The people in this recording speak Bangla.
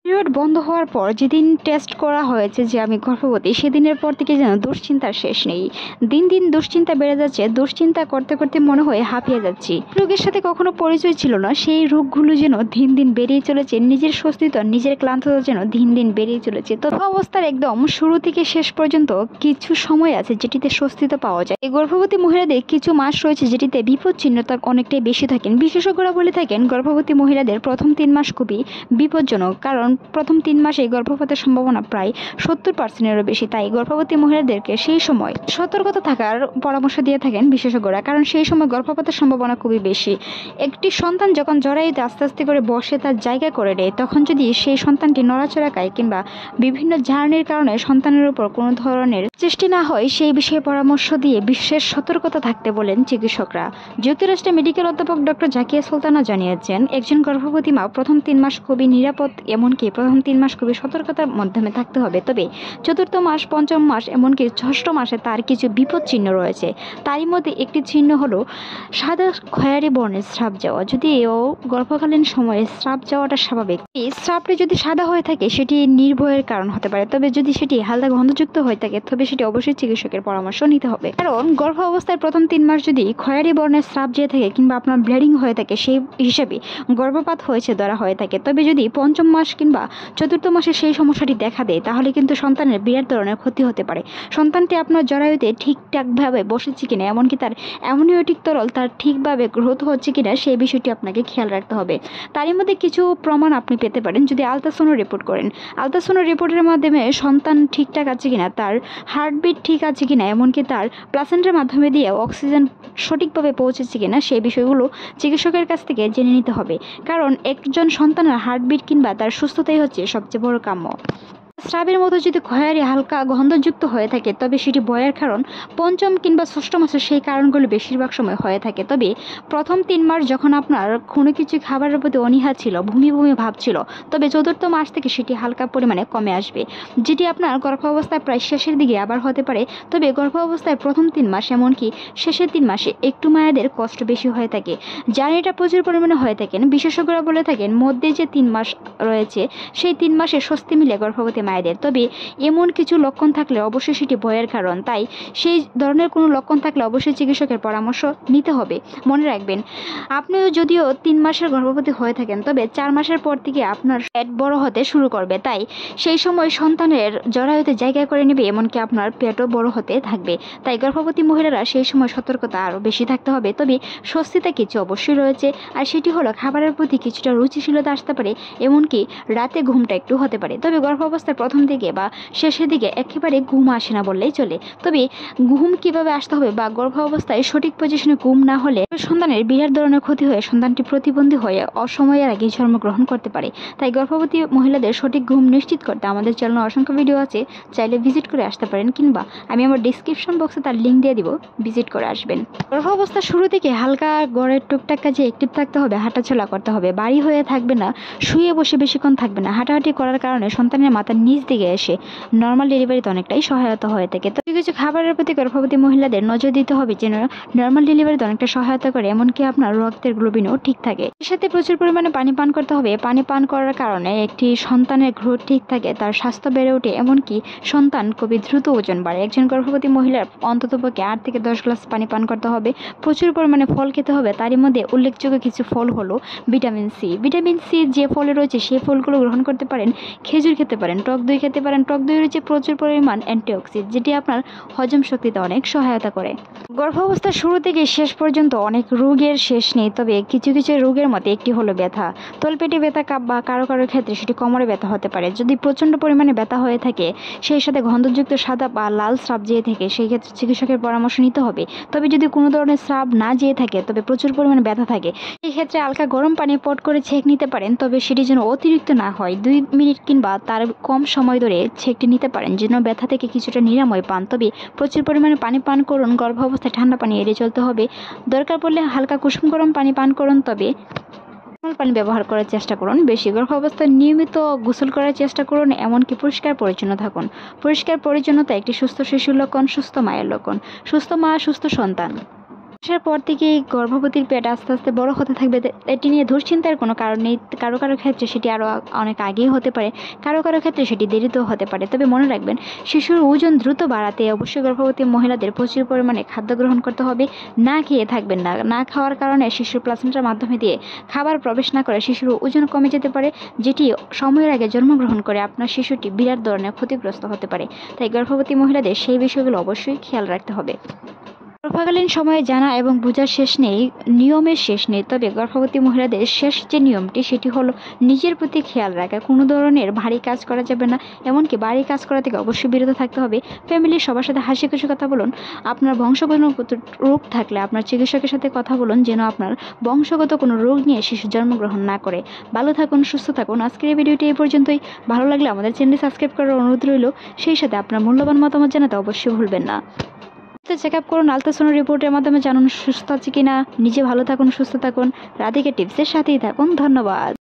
পিরিয়ড বন্ধ হওয়ার পর যেদিন টেস্ট করা হয়েছে যে আমি গর্ভবতী, সেদিনের পর থেকে যেন দুশ্চিন্তার শেষ নেই। দিন দিন দুশ্চিন্তা বেড়ে যাচ্ছে, দুশ্চিন্তা করতে করতে মনে হয় হাঁপিয়ে যাচ্ছি। রোগের সাথে কখনো পরিচয় ছিল না, সেই রোগগুলো যেন দিন দিন বেড়েই চলেছে। নিজের স্বস্তিত্ব, নিজের ক্লান্ততা যেন দিন দিন বেড়েই চলেছে। তথা অবস্থার একদম শুরু থেকে শেষ পর্যন্ত কিছু সময় আছে যেটিতে স্বস্তিত্ব পাওয়া যায়। এই গর্ভবতী মহিলাদের কিছু মাস রয়েছে যেটিতে বিপদ চিহ্নতা অনেকটাই বেশি থাকেন। বিশেষজ্ঞরা বলে থাকেন গর্ভবতী মহিলাদের প্রথম 3 মাস খুবই বিপজ্জনক, কারণ প্রথম 3 মাসে গর্ভপাতের সম্ভাবনা প্রায় 70%-এরও বেশি। তাই গর্ভবতী মহিলাদেরকে সেই সময় সতর্কতা থাকার পরামর্শ দিয়ে থাকেন বিশেষজ্ঞরা, কারণ সেই সময় গর্ভপাতের সম্ভাবনা খুবই বেশি। একটি সন্তান যখন জরায়ুতে আস্তে আস্তে করে বসে তার জায়গা করে নেয়, তখন যদি সেই সন্তানটি নড়াচড়া খায় কিংবা বিভিন্ন ঝাড়নির কারণে সন্তানের উপর কোনো ধরনের সৃষ্টি না হয়, সেই বিষয়ে পরামর্শ দিয়ে বিশেষ সতর্কতা থাকতে বলেন চিকিৎসকরা। যুক্তরাষ্ট্রের মেডিকেল অধ্যাপক ডক্টর জাকিয়া সুলতানা জানিয়েছেন, একজন গর্ভবতী মা প্রথম 3 মাস খুবই নিরাপদ, এমনকি প্রথম 3 মাস খুবই সতর্কতার মাধ্যমে থাকতে হবে। তবে চতুর্থ মাস, পঞ্চম মাস, এমনকি ষষ্ঠ মাসে তার কিছু বিপদ চিহ্ন রয়েছে। তারই মধ্যে একটি চিহ্ন হলো সাদা খয়েরি বর্ণের স্রাব যাওয়া। যদিও গর্ভকালীন সময়ে স্রাব যাওয়াটা স্বাভাবিক, এই স্রাবটি যদি সাদা হয়ে থাকে সেটি নির্ভয়ের কারণ হতে পারে। তবে যদি সেটি হালকা গন্ধযুক্ত হয়ে থাকে তবে সেটি অবশ্যই চিকিৎসকের পরামর্শ নিতে হবে, কারণ গর্ভ অবস্থায় প্রথম 3 মাস যদি খয়েরি বর্ণের স্রাব যেয়ে থাকে কিংবা আপনার ব্লিডিং হয়ে থাকে, সেই হিসাবে গর্ভপাত হয়েছে ধরা হয়ে থাকে। তবে যদি পঞ্চম মাস কিংবা চতুর্থ মাসে সেই সমস্যাটি দেখা দেয়, তাহলে কিন্তু সন্তানের বিরাট ধরনের ক্ষতি হতে পারে। সন্তানটি আপনার জরায়ুতে ঠিকঠাকভাবে বসেছে কিনা, এমনকি তার অ্যামনিওটিক তরল তার ঠিকভাবে গ্রোথ হচ্ছে কিনা, সেই বিষয়টি আপনাকে খেয়াল রাখতে হবে। তারই মধ্যে কিছু প্রমাণ আপনি পেতে পারেন যদি আলট্রাসাউন্ড রিপোর্ট করেন। আলট্রাসাউন্ড রিপোর্টের মাধ্যমে সন্তান ঠিকঠাক আছে কিনা, তার হার্টবিট ঠিক আছে কিনা, এমনকি তার প্লাসেন্টার মাধ্যমে দিয়ে অক্সিজেন সঠিকভাবে পৌঁছেছে কিনা, সেই বিষয়গুলো চিকিৎসকের কাছ থেকে জেনে নিতে হবে। কারণ একজন সন্তানের হার্টবিট কিংবা তার সুস্থতাই হচ্ছে সবচেয়ে বড় কাম্য। স্রাবের মতো যদি খয়েরি হালকা গন্ধযুক্ত হয়ে থাকে তবে সেটি ভয়ের কারণ। পঞ্চম কিংবা ষষ্ঠ মাসে সেই কারণগুলো বেশিরভাগ সময় হয়ে থাকে। তবে প্রথম 3 মাস যখন আপনার কোনো কিছু খাবারের প্রতি অনীহা ছিল, বমি বমি ভাব ছিল, তবে চতুর্থ মাস থেকে সেটি হালকা পরিমাণে কমে আসবে, যেটি আপনার গর্ভাবস্থায় প্রায় শেষের দিকে আবার হতে পারে। তবে গর্ভাবস্থায় প্রথম 3 মাস এমনকি শেষের 3 মাসে একটু মায়েদের কষ্ট বেশি হয়ে থাকে, যার এটা প্রচুর পরিমাণে হয়ে থাকেন। বিশেষজ্ঞরা বলে থাকেন মধ্যে যে 3 মাস রয়েছে সেই 3 মাসে স্বস্তি মিলে গর্ভবতী মায়েদের। তবে এমন কিছু লক্ষণ থাকলে অবশ্যই সেটি ভয়ের কারণ। তাই সেই ধরনের কোনো লক্ষণ থাকলে অবশ্যই চিকিৎসকের পরামর্শ নিতে হবে। মনে রাখবেন, আপনিও যদিও 3 মাসের গর্ভবতী হয়ে থাকেন, তবে 4 মাসের পর থেকে আপনার পেট বড় হতে শুরু করবে। তাই সেই সময় সন্তানের জরায়ুতে জায়গা করে নেবে, এমনকি আপনার পেটও বড় হতে থাকবে। তাই গর্ভবতী মহিলারা সেই সময় সতর্কতা আরও বেশি থাকতে হবে। তবে স্বস্তিতে কিছু অবশ্যই রয়েছে, আর সেটি হলো খাবারের প্রতি কিছুটা রুচিশীলতা আসতে পারে, এমনকি রাতে ঘুমটা একটু হতে পারে। তবে গর্ভাবস্থার প্রথম দিকে বা শেষের দিকে একেবারে ঘুম আসে না বললেই চলে। তবে ঘুম কিভাবে আসতে হবে বা গর্ভাবস্থায় সঠিক পজিশনে ঘুম না হলে সন্তানের বিরাট ধরনের ক্ষতি হয়ে সন্তানটি প্রতিবন্ধী হয়ে অসময়ের আগে জন্মগ্রহণ করতে পারে। তাই গর্ভবতী মহিলাদের সঠিক ঘুম নিশ্চিত করতে আমাদের চ্যানেলে অসংখ্য ভিডিও আছে, চাইলে ভিজিট করে আসতে পারেন, কিংবা আমি আমার ডিসক্রিপশন বক্সে তার লিঙ্ক দিয়ে দিব, ভিজিট করে আসবেন। গর্ভাবস্থার শুরু থেকে হালকা গড়ের টুকটাক কাজে অ্যাক্টিভ থাকতে হবে, হাঁটাচলা করতে হবে, বাড়ি হয়ে থাকবে না, শুয়ে বসে বেশিক্ষণ থাকবে না। হাঁটাহাঁটি করার কারণে সন্তানের মাথার নিচ দিকে এসে নর্মাল ডেলিভারিতে অনেকটাই সহায়তা হয়ে থাকে। তো কিছু খাবারের প্রতি গর্ভবতী মহিলাদের নজর দিতে হবে যেন নর্মাল ডেলিভারিতে অনেকটা সহায়তা করে, এমনকি আপনার রক্তের গ্লোবিনও ঠিক থাকে। এর সাথে প্রচুর পরিমাণে পানি পান করতে হবে। পানি পান করার কারণে একটি সন্তানের গ্রোথ ঠিক থাকে, তার স্বাস্থ্য বেড়ে ওঠে, এমনকি সন্তান খুবই দ্রুত ওজন বাড়ে। একজন গর্ভবতী মহিলার অন্ততপক্ষে 8 থেকে 10 গ্লাস পানি পান করতে হবে। প্রচুর পরিমাণে ফল খেতে হবে। তারই মধ্যে উল্লেখযোগ্য কিছু ফল হলো ভিটামিন সি। ভিটামিন সি যে ফলে রয়েছে সেই ফলগুলো গ্রহণ করতে পারেন। খেজুর খেতে পারেন, টক দই খেতে পারেন। টক দই রয়েছে প্রচুর পরিমাণ অ্যান্টিঅক্সিডেন্ট, যেটি আপনার হজম শক্তিতে অনেক সহায়তা করে। গর্ভাবস্থার শুরু থেকে শেষ পর্যন্ত অনেক রোগের শেষ নেই, তবে কিছু কিছু রোগের মধ্যে একটি হলো ব্যথা। তলপেটে ব্যথা বা কারো কারোর ক্ষেত্রে সেটি কোমরে ব্যথা হতে পারে। যদি প্রচণ্ড পরিমাণে ব্যথা হয়ে থাকে, সেই সাথে গন্ধযুক্ত সাদা বা লাল স্রাব যেয়ে থাকে, সেই ক্ষেত্রে চিকিৎসকের পরামর্শ নিতে হবে। তবে যদি কোনো ধরনের স্রাব না যেয়ে থাকে, তবে প্রচুর পরিমাণে ব্যথা থাকে, সেই ক্ষেত্রে হালকা গরম পানি পট করে ছেঁক নিতে পারেন। তবে সেটি যেন অতিরিক্ত না হয়, 2 মিনিট কিংবা তার কম সময় ধরে ছেঁকটি নিতে পারেন যেন ব্যথা থেকে কিছুটা নিরাময় পান। তবে প্রচুর পরিমাণে পানি পান করুন। গর্ভাবস্থায় ঠান্ডা পানি এড়িয়ে চলতে হবে। দরকার পড়লে হালকা কুসুম গরম পানি পান করুন, তবে পানি ব্যবহার করার চেষ্টা করুন। বেশি গর্ভাবস্থায় নিয়মিত গোসল করার চেষ্টা করুন, এমনকি পরিষ্কার পরিচ্ছন্ন থাকুন। পরিষ্কার পরিচ্ছন্নতা একটি সুস্থ শিশুর লক্ষণ, সুস্থ মায়ের লক্ষণ। সুস্থ মা, সুস্থ সন্তান। আসার পর থেকেই গর্ভবতীর পেট আস্তে আস্তে বড় হতে থাকবে। এটি নিয়ে দুশ্চিন্তার কোনো কারণ নেই। কারো কারো ক্ষেত্রে সেটি আরও অনেক আগেই হতে পারে, কারো কারো ক্ষেত্রে সেটি দেরিতেও হতে পারে। তবে মনে রাখবেন, শিশুর ওজন দ্রুত বাড়াতে অবশ্যই গর্ভবতী মহিলাদের প্রচুর পরিমাণে খাদ্য গ্রহণ করতে হবে। না খেয়ে থাকবেন না। না খাওয়ার কারণে শিশুর প্লাসেন্টার মাধ্যমে দিয়ে খাবার প্রবেশ না করে শিশুর ওজন কমে যেতে পারে, যেটি সময়ের আগে জন্মগ্রহণ করে আপনার শিশুটি বিরাট ধরনের ক্ষতিগ্রস্ত হতে পারে। তাই গর্ভবতী মহিলাদের সেই বিষয়গুলো অবশ্যই খেয়াল রাখতে হবে। গর্ভকালীন সময়ে জানা এবং বোঝার শেষ নেই, নিয়মের শেষ নেই। তবে গর্ভবতী মহিলাদের শেষ যে নিয়মটি সেটি হলো নিজের প্রতি খেয়াল রাখা। কোনো ধরনের ভারী কাজ করা যাবে না, এমনকি বাড়ি কাজ করা থেকে অবশ্যই বিরত থাকতে হবে। ফ্যামিলির সবার সাথে হাসি খুশি কথা বলুন। আপনার বংশগত রোগ থাকলে আপনার চিকিৎসকের সাথে কথা বলুন, যেন আপনার বংশগত কোনো রোগ নিয়ে শিশু জন্মগ্রহণ না করে। ভালো থাকুন, সুস্থ থাকুন। আজকের এই ভিডিওটি এই পর্যন্তই। ভালো লাগলে আমাদের চ্যানেলটি সাবস্ক্রাইব করার অনুরোধ রইল। সেই সাথে আপনার মূল্যবান মতামত জানাতে অবশ্যই ভুলবেন না। চেক আপ করুন, আলট্রাসাউন্ড রিপোর্টের মাধ্যমে জানুন সুস্থ আছে কিনা। নিজে ভালো থাকুন, সুস্থ থাকুন। রাধিকা টিপসের সাথেই থাকুন। ধন্যবাদ।